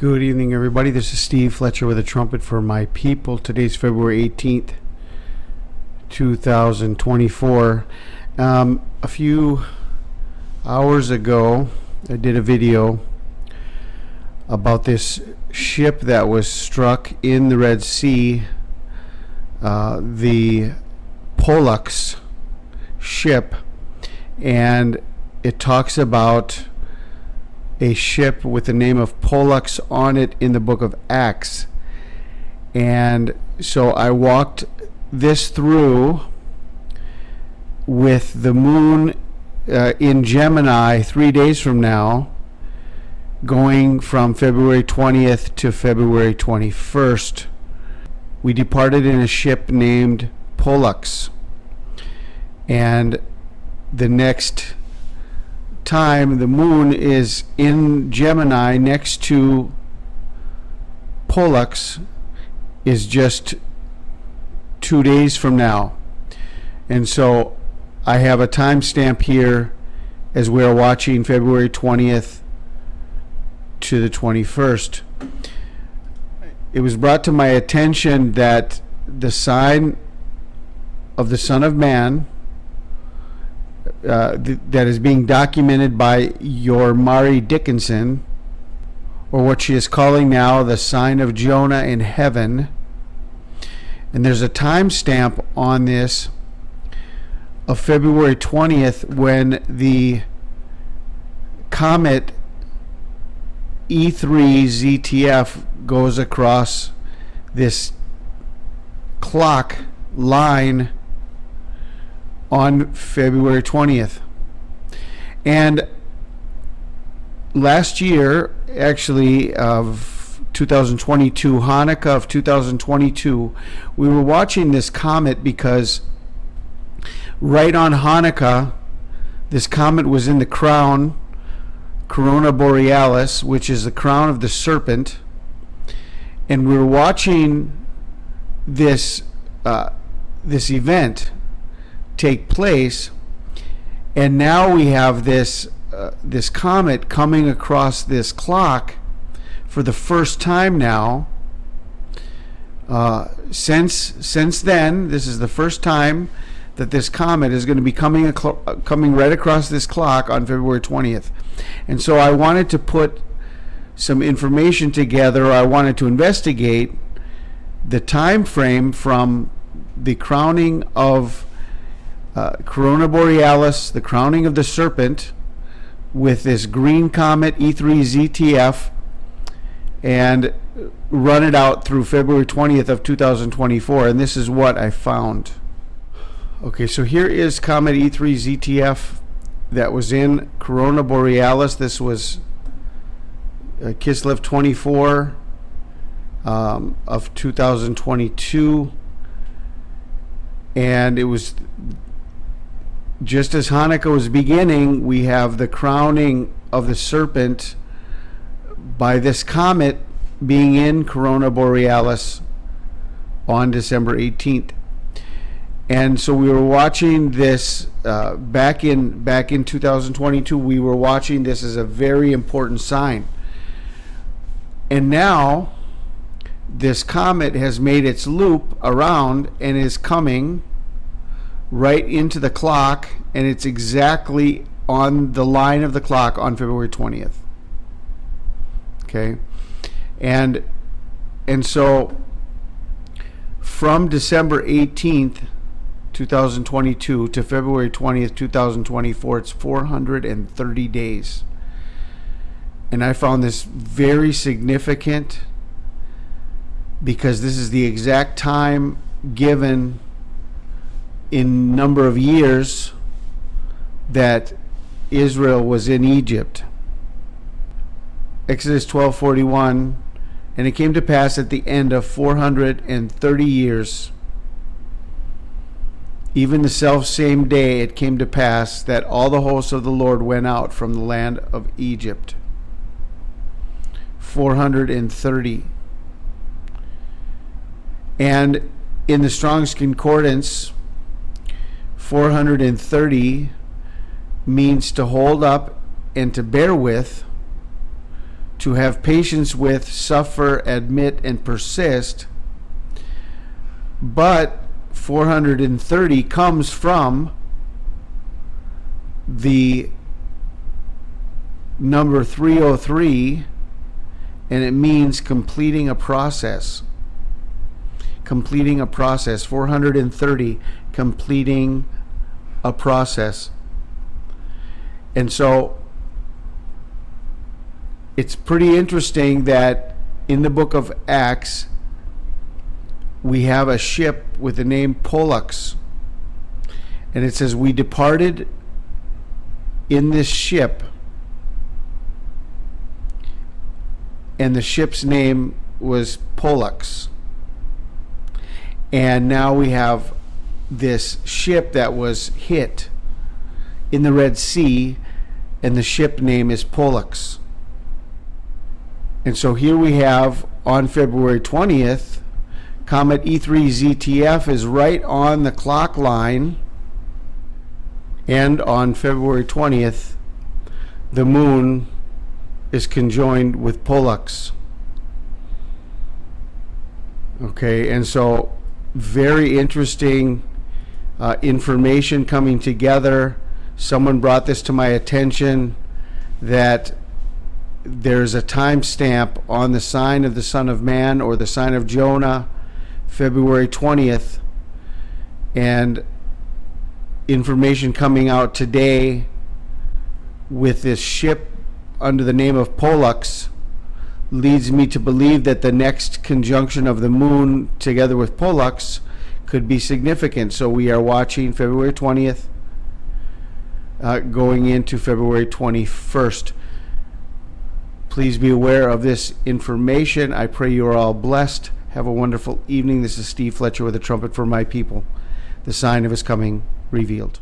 Good evening, everybody. This is Steve Fletcher with a trumpet for my people. Today's February 18th, 2024. A few hours ago, I did a video about this ship that was struck in the Red Sea, the POLLUX ship, and it talks about a ship with the name of POLLUX on it in the book of Acts. And so I walked this through with the moon in Gemini 3 days from now, going from February 20th to February 21st. We departed in a ship named POLLUX, and the next time the moon is in Gemini next to POLLUX is just 2 days from now. And so I have a timestamp here as we're watching February 20th to the 21st. It was brought to my attention that the sign of the Son of Man that is being documented by your Mari Dickinson, or what she is calling now the Sign of Jonah in heaven. And there's a timestamp on this of February 20th when the Comet E3ZTF goes across this clock line on February 20th. And last year, actually, of 2022, Hanukkah of 2022, we were watching this comet because right on Hanukkah, this comet was in the crown, Corona Borealis, which is the crown of the serpent. And we were watching this event take place, and now we have this comet coming across this clock for the first time now. Since then, this is the first time that this comet is going to be coming right across this clock on February 20th. And so I wanted to put some information together. I wanted to investigate the time frame from the crowning of Corona Borealis, the crowning of the serpent, with this green comet E3ZTF, and run it out through February 20th of 2024. And this is what I found. Okay, so here is Comet E3ZTF that was in Corona Borealis. This was Kislev 24 of 2022, and it was just as Hanukkah was beginning. We have the crowning of the serpent by this comet being in Corona Borealis on December 18th. And so we were watching this back in 2022. We were watching this as a very important sign. And now this comet has made its loop around and is coming right into the clock, and it's exactly on the line of the clock on February 20th. Okay, and so from December 18th, 2022 to February 20th, 2024, it's 430 days. And I found this very significant because this is the exact time given in number of years that Israel was in Egypt. Exodus 12:41, and it came to pass at the end of 430 years, even the self same day it came to pass that all the hosts of the Lord went out from the land of Egypt. 430. And in the Strong's Concordance, 430 means to hold up and to bear with, to have patience with, suffer, admit, and persist. But 430 comes from the number 303, and it means completing a process. Completing a process. 430, completing a process. And so it's pretty interesting that in the book of Acts we have a ship with the name POLLUX, and it says, we departed in this ship, and the ship's name was POLLUX. And now we have this ship that was hit in the Red Sea, and the ship name is POLLUX. And so here we have, on February 20th, Comet E3ZTF is right on the clock line, and on February 20th, the moon is conjoined with POLLUX. Okay, and so very interesting information coming together. Someone brought this to my attention, that there's a timestamp on the sign of the Son of Man, or the sign of Jonah, February 20th, and information coming out today with this ship under the name of POLLUX leads me to believe that the next conjunction of the moon together with POLLUX could be significant. So we are watching February 20th going into February 21st. Please be aware of this information. I pray you are all blessed. Have a wonderful evening. This is Steve Fletcher with a trumpet for my people, the sign of his coming revealed.